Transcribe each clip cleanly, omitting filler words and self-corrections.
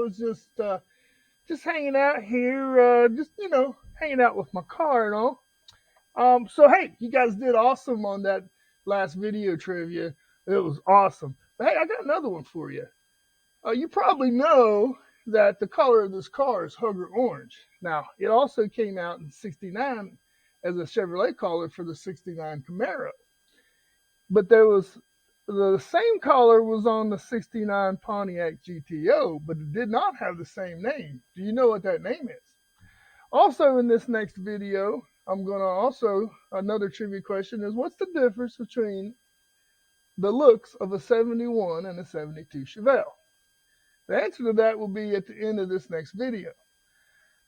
was just hanging out here, just hanging out with my car and all. So hey, you guys did awesome on that last video trivia. It was awesome. But hey, I got another one for you. You probably know that the color of this car is Hugger Orange. Now, it also came out in '69 as a Chevrolet color for the '69 Camaro. But there was the same color was on the '69 Pontiac GTO, but it did not have the same name. Do you know what that name is? Also, in this next video, I'm going to also, another trivia question is, what's the difference between the looks of a 71 and a 72 Chevelle? The answer to that will be at the end of this next video.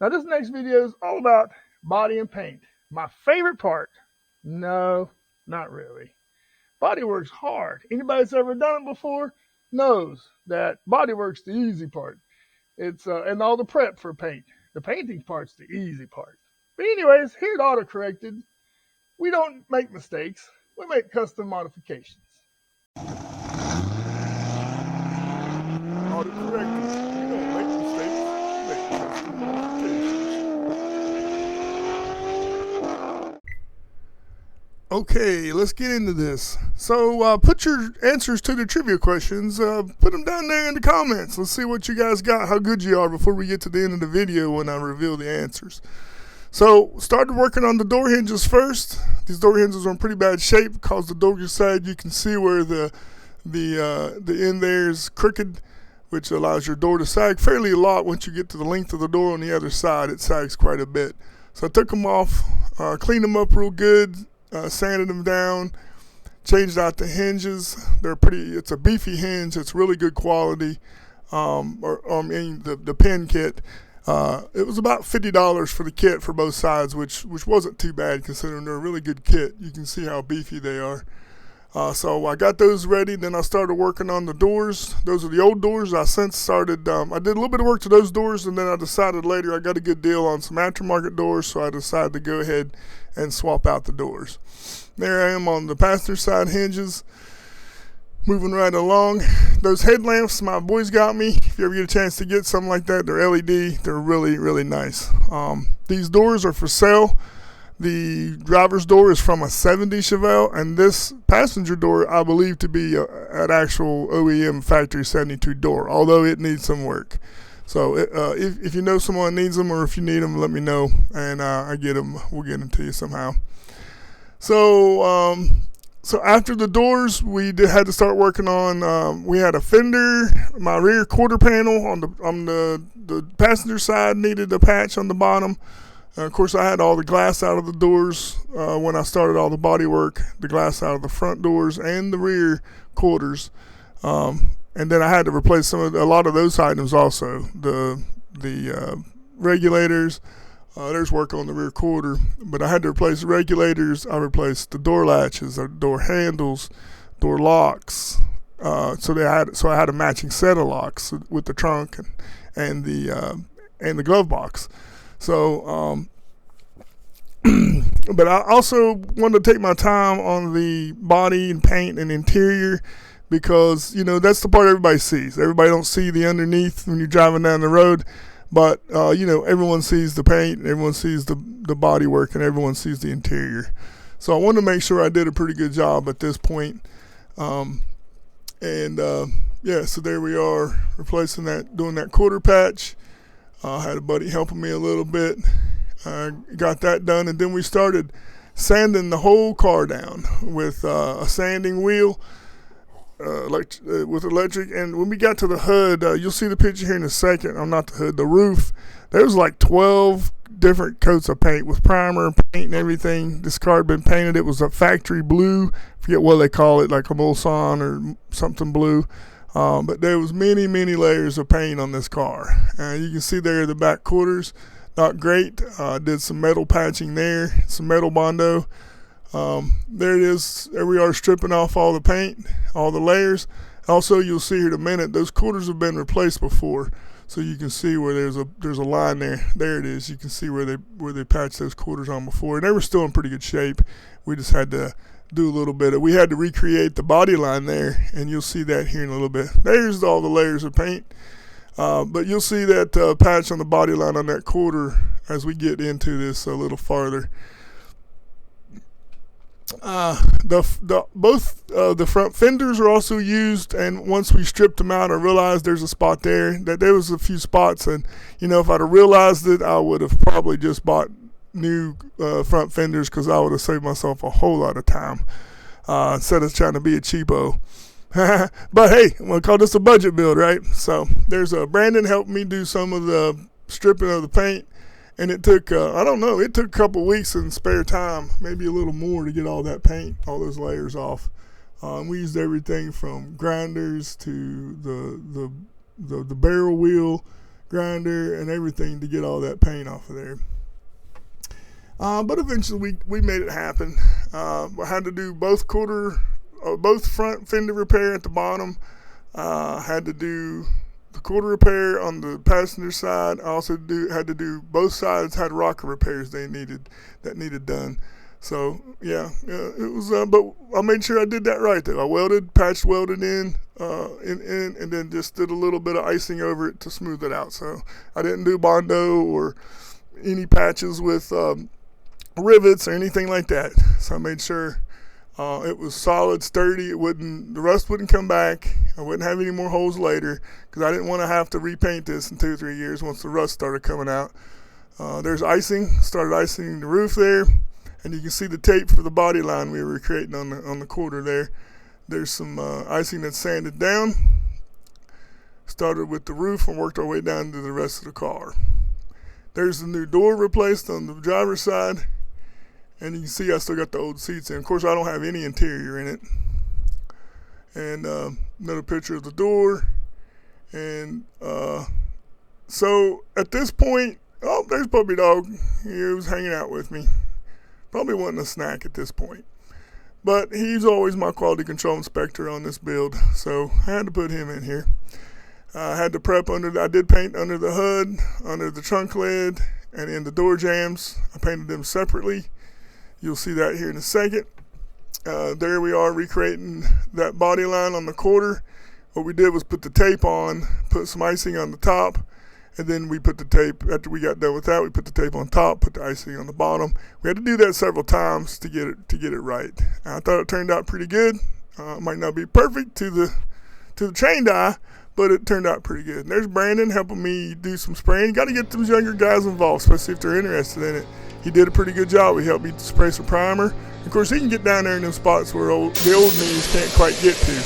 Now, this next video is all about body and paint. My favorite part? No, not really. Body work's hard. Anybody that's ever done it before knows that body work's the easy part. It's and all the prep for paint. The painting part's the easy part. But anyways, here at AutoCorrected, we don't make mistakes. We make custom modifications. AutoCorrected, we don't make mistakes. We make custom modifications. Okay, let's get into this. So put your answers to the trivia questions. Put them down there in the comments. Let's see what you guys got, how good you are before we get to the end of the video when I reveal the answers. So, started working on the door hinges first. These door hinges are in pretty bad shape because the door side, you can see where the end there is crooked, which allows your door to sag fairly a lot. Once you get to the length of the door on the other side, it sags quite a bit. So I took them off, cleaned them up real good, sanded them down, changed out the hinges. It's a beefy hinge. It's really good quality. The pin kit. It was about $50 for the kit for both sides, which wasn't too bad considering they're a really good kit. You can see how beefy they are. So I got those ready. Then I started working on the doors. Those are the old doors. I since started, I did a little bit of work to those doors, and then I decided later I got a good deal on some aftermarket doors, so I decided to go ahead and swap out the doors. There I am on the passenger side hinges. Moving right along. Those headlamps my boys got me. If you ever get a chance to get something like that, they're LED. They're really, really nice. These doors are for sale. The driver's door is from a '70 Chevelle, and this passenger door I believe to be an actual OEM factory '72 door, although it needs some work. So if you know someone needs them, or if you need them, let me know, and I get them. We'll get them to you somehow. So after the doors, we had to start working on. We had a fender. My rear quarter panel on the passenger side needed a patch on the bottom. Of course, I had all the glass out of the doors when I started all the body work. The glass out of the front doors and the rear quarters, and then I had to replace a lot of those items also. The regulators. There's work on the rear quarter, but I had to replace the regulators. I replaced the door latches, the door handles, door locks. So I had a matching set of locks with the trunk and the glove box. So, but I also wanted to take my time on the body and paint and interior because that's the part everybody sees. Everybody don't see the underneath when you're driving down the road. But, everyone sees the paint, everyone sees the body work, and everyone sees the interior. So I wanted to make sure I did a pretty good job at this point. So there we are, replacing that, doing that quarter patch. I had a buddy helping me a little bit. Got that done, and then we started sanding the whole car down with a sanding wheel. With electric, and when we got to the hood, you'll see the picture here in a second. Not the hood, the roof. There was like 12 different coats of paint with primer, paint, and everything. This car had been painted. It was a factory blue. Forget what they call it, like a Mulsanne or something blue. But there was many, many layers of paint on this car. You can see there the back quarters, not great. Did some metal patching there, some metal Bondo. There it is. There we are, stripping off all the paint, all the layers. Also, you'll see here in a minute, those quarters have been replaced before, so you can see where there's a line there. There it is. You can see where they patched those quarters on before, and they were still in pretty good shape. We just had to do a little bit. We had to recreate the body line there, and you'll see that here in a little bit. There's all the layers of paint. But you'll see that patch on the body line on that quarter as we get into this a little farther. Both the front fenders are also used, and once we stripped them out, I realized there's a spot there. That there was a few spots, and if I'd have realized it, I would have probably just bought new front fenders, because I would have saved myself a whole lot of time instead of trying to be a cheapo. But hey, I'm gonna call this a budget build, right? So there's Brandon helped me do some of the stripping of the paint. And it took, it took a couple weeks in spare time, maybe a little more, to get all that paint, all those layers off. We used everything from grinders to the barrel wheel grinder and everything to get all that paint off of there. But eventually we made it happen. I had to do both front fender repair at the bottom. Had to do the quarter repair on the passenger side. I also had to do both sides, had rocker repairs that needed done. So yeah, it was. But I made sure I did that right though. I welded in, and then just did a little bit of icing over it to smooth it out. So I didn't do Bondo or any patches with rivets or anything like that. So I made sure it was solid, sturdy. The rust wouldn't come back. I wouldn't have any more holes later, because I didn't want to have to repaint this in 2 or 3 years once the rust started coming out. There's started icing the roof there, and you can see the tape for the body line we were creating on the quarter there. There's some icing that's sanded down. Started with the roof and worked our way down to the rest of the car. There's the new door replaced on the driver's side. And you can see I still got the old seats in. Of course, I don't have any interior in it. And another picture of the door. And so at this point, there's Puppy Dog. He was hanging out with me. Probably wasn't a snack at this point. But he's always my quality control inspector on this build. So I had to put him in here. I had to prep I did paint under the hood, under the trunk lid, and in the door jambs. I painted them separately. You'll see that here in a second. There we are, recreating that body line on the quarter. What we did was put the tape on, put some icing on the top, and then we put the tape, after we got done with that, we put the tape on top, put the icing on the bottom. We had to do that several times to get it right. I thought it turned out pretty good. It might not be perfect to the trained eye, but it turned out pretty good. And there's Brandon helping me do some spraying. Got to get those younger guys involved, especially if they're interested in it. He did a pretty good job. He helped me spray some primer. Of course, he can get down there in them spots where the old me's can't quite get to.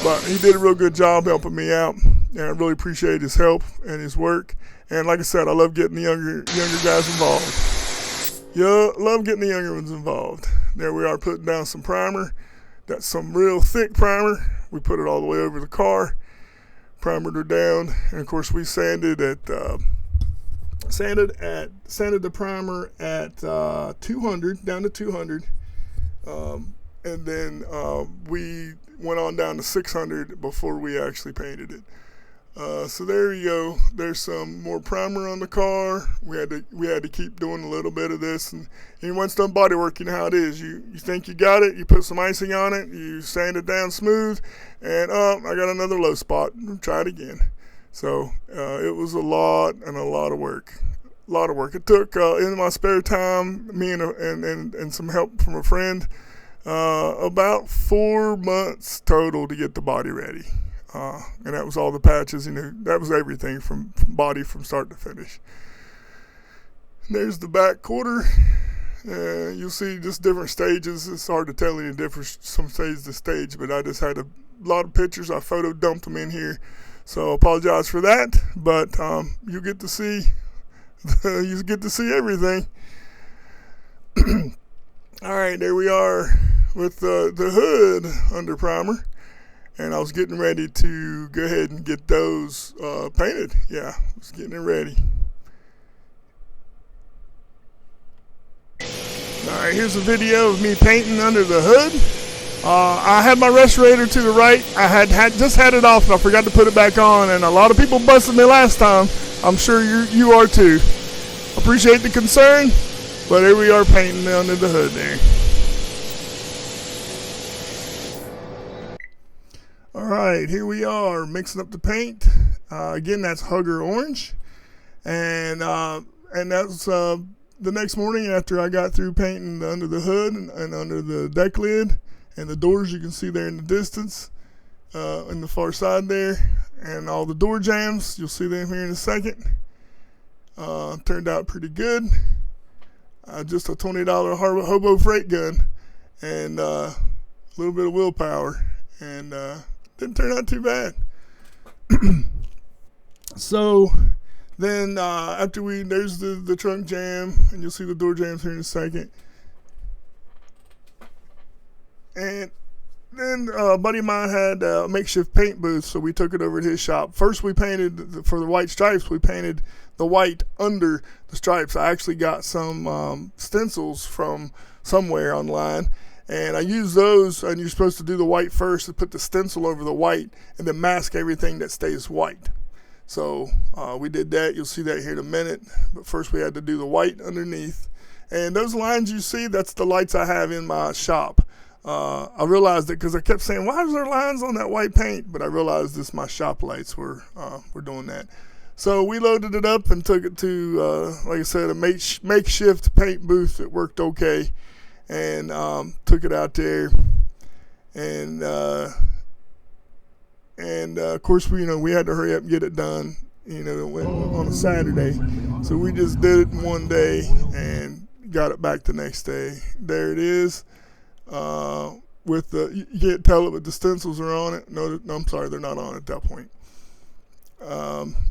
But he did a real good job helping me out, and I really appreciate his help and his work. And like I said, I love getting the younger guys involved. Yeah, love getting the younger ones involved. There we are, putting down some primer. That's some real thick primer. We put it all the way over the car, primered her down, and of course we sanded the primer at 200, down to 200, and then we went on down to 600 before we actually painted it. So there you go. There's some more primer on the car. We had to keep doing a little bit of this, and once done body work, you know how it is. You think you got it, you put some icing on it, you sand it down smooth, and I got another low spot. Try it again. So it was a lot of work. A lot of work. It took in my spare time, me and some help from a friend, about 4 months total to get the body ready. And that was all the patches, that was everything from body from start to finish. There's the back quarter. You'll see just different stages. It's hard to tell any difference from stage to stage, but I just had a lot of pictures. I photo dumped them in here. So I apologize for that, but you get to see everything. All right, there we are with the hood under primer. And I was getting ready to go ahead and get those painted. Yeah, I was getting it ready. All right, here's a video of me painting under the hood. I had my respirator to the right. I had just had it off, and I forgot to put it back on. And a lot of people busted me last time. I'm sure you are too. Appreciate the concern, but here we are painting under the hood there. All right, here we are mixing up the paint. Again, that's Hugger Orange. And that's the next morning after I got through painting under the hood and under the deck lid and the doors you can see there in the distance in the far side there, and all the door jambs, you'll see them here in a second. Turned out pretty good. Just a $20 hobo freight gun and a little bit of willpower, and didn't turn out too bad. So then after there's the trunk jam, and you'll see the door jams here in a second. And then a buddy of mine had a makeshift paint booth, so we took it over to his shop. First we painted, for the white stripes, we painted the white under the stripes. I actually got some stencils from somewhere online, and I used those, and you're supposed to do the white first and put the stencil over the white and then mask everything that stays white. So we did that. You'll see that here in a minute. But first we had to do the white underneath. And those lines you see, that's the lights I have in my shop. I realized it because I kept saying, why is there lines on that white paint? But I realized this my shop lights were doing that. So we loaded it up and took it to, like I said, a makeshift paint booth that worked okay. And took it out there. And of course, we had to hurry up and get it done, on a Saturday. So we just did it in one day and got it back the next day. There it is. You can't tell it, but the stencils are on it. No, I'm sorry, they're not on at that point.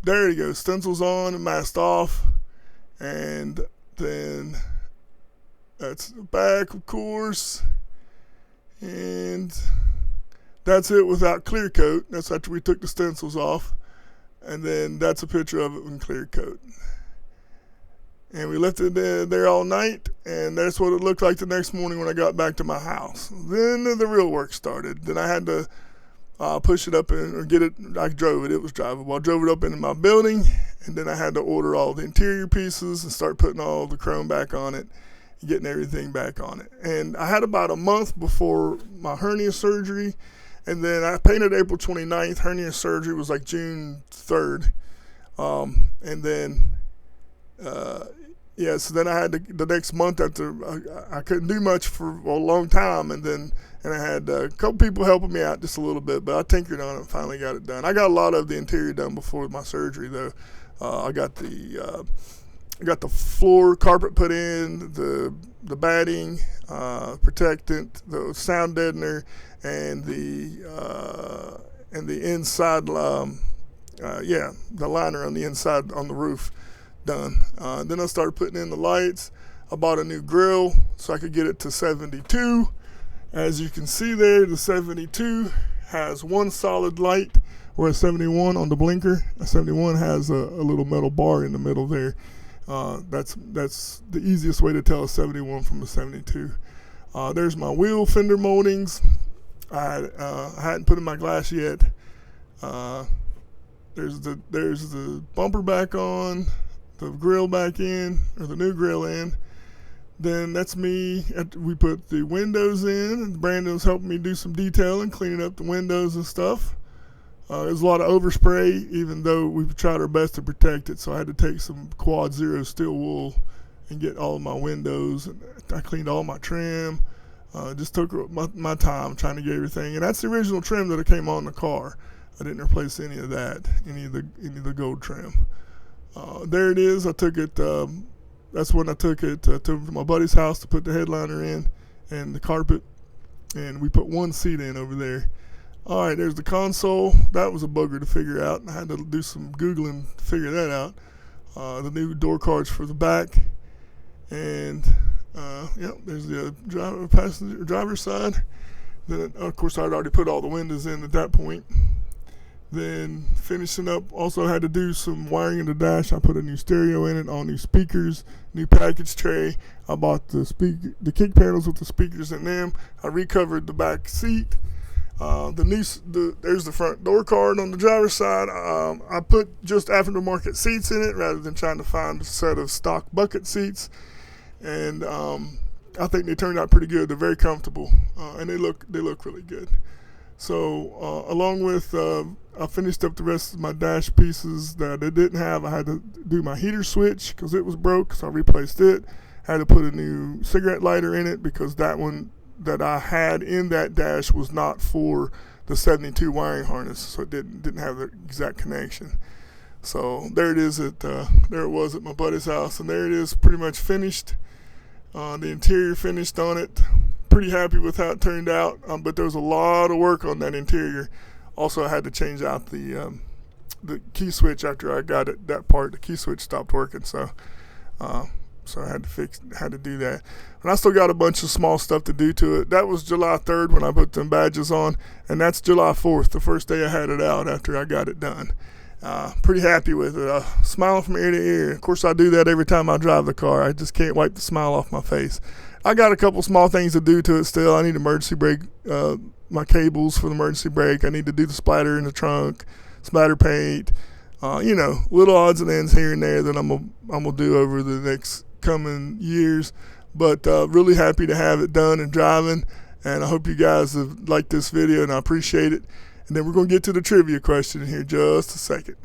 There you go. Stencils on and masked off. And then that's the back, of course. And that's it without clear coat. That's after we took the stencils off. And then that's a picture of it with clear coat. And we left it there all night, and that's what it looked like the next morning when I got back to my house. Then the real work started. Then I had to push it up or get it. I drove it. It was drivable. I drove it up into my building, and then I had to order all the interior pieces and start putting all the chrome back on it, getting everything back on it. And I had about a month before my hernia surgery, and then I painted April 29th. Hernia surgery was like June 3rd. And then, so then I had the next month after, I couldn't do much for a long time. And I had a couple people helping me out just a little bit, but I tinkered on it and finally got it done. I got a lot of the interior done before my surgery, though. I got the floor carpet put in, the batting, protectant, the sound deadener, and the inside, the liner on the inside on the roof done. Then I started putting in the lights. I bought a new grill so I could get it to 72. As you can see there, the 72 has one solid light, whereas 71 on the blinker, 71 has a little metal bar in the middle there. That's the easiest way to tell a 71 from a 72. There's my wheel fender moldings. I hadn't put in my glass yet. There's the bumper back on, the grill back in, or the new grill in. Then that's me. We put the windows in, and Brandon's helping me do some detailing, cleaning up the windows and stuff. There's a lot of overspray, even though we've tried our best to protect it. So I had to take some quad zero steel wool and get all of my windows. And I cleaned all my trim. Just took my time trying to get everything. And that's the original trim that came on the car. I didn't replace any of that, any of the gold trim. There it is. I took it. That's when I took it to my buddy's house to put the headliner in and the carpet. And we put one seat in over there. All right, there's the console. That was a bugger to figure out. I had to do some Googling to figure that out. The new door cards for the back. And, there's the driver's side. Then, of course, I'd already put all the windows in at that point. Then finishing up, also had to do some wiring in the dash. I put a new stereo in it, all new speakers, new package tray. I bought the kick panels with the speakers in them. I recovered the back seat. There's the front door card on the driver's side. I put just aftermarket seats in it rather than trying to find a set of stock bucket seats. And I think they turned out pretty good. They're very comfortable, and they look really good. So along with I finished up the rest of my dash pieces that I didn't have. I had to do my heater switch because it was broke, so I replaced it. Had to put a new cigarette lighter in it because that one that I had in that dash was not for the 72 wiring harness, so it didn't have the exact connection. So there it is there it was at my buddy's house, and there it is, pretty much finished. The interior finished on it. Pretty happy with how it turned out, but there was a lot of work on that interior. Also, I had to change out the key switch after I got it. That part, the key switch stopped working, so I had to do that. And I still got a bunch of small stuff to do to it. That was July 3rd when I put them badges on, and that's July 4th, the first day I had it out after I got it done. Pretty happy with it. Smiling from ear to ear. Of course, I do that every time I drive the car. I just can't wipe the smile off my face. I got a couple small things to do to it still. I need emergency brake, my cables for the emergency brake. I need to do the splatter in the trunk, splatter paint. Little odds and ends here and there that I'm gonna do over the next coming years. But really happy to have it done and driving. And I hope you guys have liked this video, and I appreciate it. And then we're going to get to the trivia question here in just a second.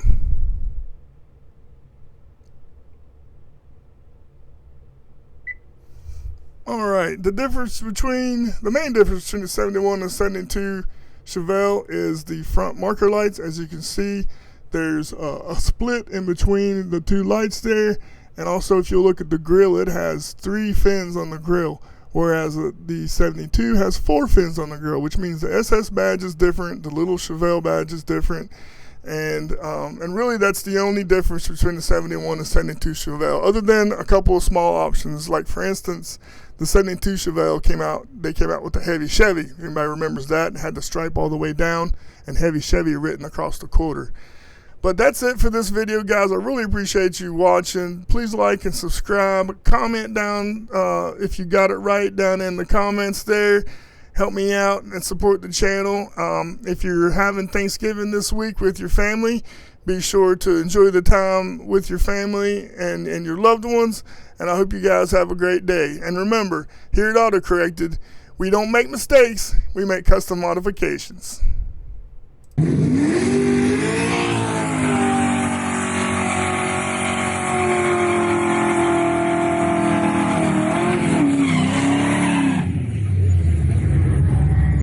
All right, the main difference between the 71 and 72 Chevelle is the front marker lights. As you can see, there's a split in between the two lights there. And also, if you look at the grill, it has 3 fins on the grill, whereas the 72 has 4 fins on the grill, which means the SS badge is different, the little Chevelle badge is different, and really that's the only difference between the 71 and 72 Chevelle, other than a couple of small options. Like, for instance, the 72 Chevelle came out with the heavy Chevy. Anybody remembers that? It had the stripe all the way down and heavy Chevy written across the quarter. But that's it for this video, guys. I really appreciate you watching. Please like and subscribe. Comment down if you got it right down in the comments there. Help me out and support the channel. If you're having Thanksgiving this week with your family, be sure to enjoy the time with your family and your loved ones. And I hope you guys have a great day. And remember, here at AutoCorrected, we don't make mistakes. We make custom modifications.